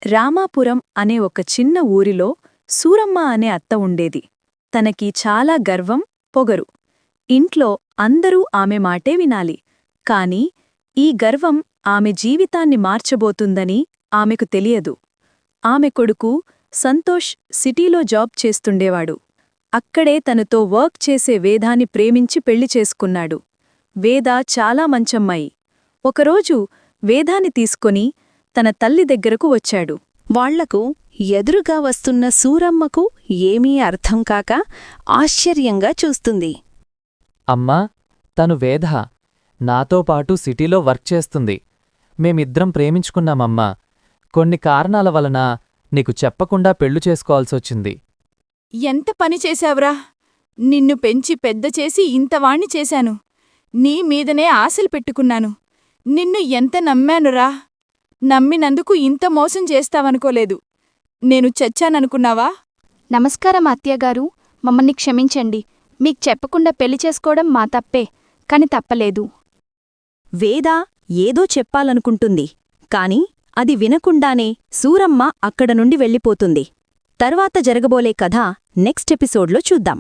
రామాపురం అనే ఒక చిన్న ఊరిలో సూరమ్మ అనే అత్త ఉండేది. తనకి చాలా గర్వం, పొగరు. ఇంట్లో అందరూ ఆమె మాటే వినాలి. కాని ఈ గర్వం ఆమె జీవితాన్ని మార్చబోతుందని ఆమెకు తెలియదు. ఆమె కొడుకు సంతోష్ సిటీలో జాబ్ చేస్తుండేవాడు. అక్కడే తనతో వర్క్ చేసే వేదాని ప్రేమించి పెళ్లి చేసుకున్నాడు. వేద చాలా మంచమ్మాయి. ఒకరోజు వేదాని తీసుకొని తన తల్లి దగ్గరకు వచ్చాడు. వాళ్లకు ఎదురుగా వస్తున్న సూరమ్మకు ఏమీ అర్థంకాక ఆశ్చర్యంగా చూస్తుంది. అమ్మా, తను వేద. నాతో పాటు సిటీలో వర్క్ చేస్తుంది. మేమిద్దరం ప్రేమించుకున్నామమ్మా. కొన్ని కారణాల వలన నీకు చెప్పకుండా పెళ్లి చేసుకోవాల్సొచ్చింది. ఎంత పని చేశావురా! నిన్ను పెంచి పెద్ద చేసి ఇంతవాణ్ణి చేశాను. నీ మీదనే ఆశలు పెట్టుకున్నాను. నిన్ను ఎంత నమ్మానురా! నమ్మినందుకు ఇంత మోసం చేస్తావనుకోలేదు. నేను చచ్చాననుకున్నావా? నమస్కారం అత్తయ్యగారు, మమ్మల్ని క్షమించండి. మీకు చెప్పకుండా పెళ్లి చేసుకోవడం మా తప్పే, కాని తప్పలేదు. వేద ఏదో చెప్పాలనుకుంటుంది. కాని అది వినకుండానే సూరమ్మ అక్కడ నుండి వెళ్ళిపోతుంది. తర్వాత జరగబోలే కథ నెక్స్ట్ ఎపిసోడ్లో చూద్దాం.